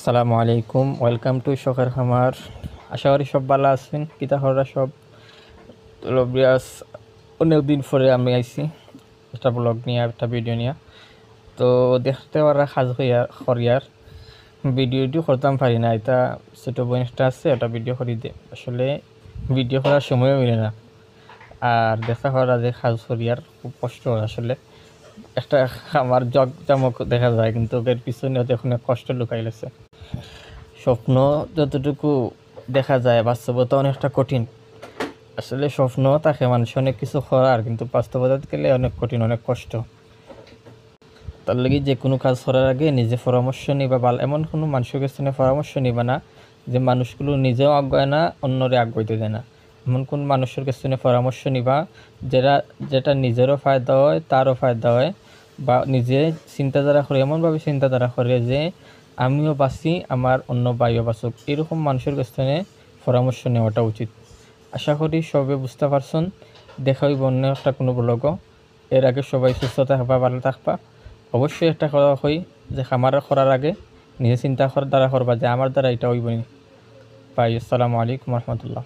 আসসালামু আলাইকুম, welcome to শখের খামার। আশা করি সব ভালো আছেন। কিতা করা সব লবিয়াস। অনেক দিন পরে আমি আইছি একটা ব্লগ নিয়ে, একটা ভিডিও নিয়ে। তো দেখতে পারা সাজ করিয়ার ভিডিওটি করতাম পারি না। এটা ছোটো বয়সটা আছে, একটা ভিডিও করি দে। আসলে ভিডিও করার সময়ও মিলে না। আর দেখা করা যে সাজ করিয়ার খুব কষ্ট হয় আসলে। একটা আমার জগ জামক দেখা যায়, কিন্তু এর পিছনে দেখুন কষ্ট লুকাই গেছে। স্বপ্ন যতটুকু দেখা যায়, বাস্তবতা অনেকটা কঠিন। আসলে স্বপ্ন থাকে মানুষ অনেক কিছু করার, কিন্তু বাস্তবতা গেলে অনেক কঠিন, অনেক কষ্ট। তার লাগে যে কোনো কাজ করার আগে নিজে পরামর্শ নিবা, বা এমন কোনো মানুষের কাছে পরামর্শ নিবা না যে মানুষগুলো নিজেও আগায় না, অন্যরে আগাইতে দেয় না। এমন কোন মানুষের কাছে পরামর্শ নিবা যেটা নিজেরও ফায়দা হয়, তারও ফায়দা হয়, বা নিজে চিন্তাধারা করে, এমনভাবে চিন্তাধারা করে যে আমিও বাঁচি, আমার অন্য ভাইও বাঁচুক। এরকম মানুষের কাছে পরামর্শ নেওয়াটা উচিত। আশা করি সবে বুঝতে পারছেন। দেখা হইব অন্য একটা কোনো ব্লগও। এর আগে সবাই সুস্থ থাকবা, ভালো থাকবা। অবশ্যই একটা কথা হই যে খামার করার আগে নিজে চিন্তা দ্বারা করবা যে আমার দ্বারা এটা হইব নি। ভাই, আসসালামু আলাইকুম রহমতুল্লাহ।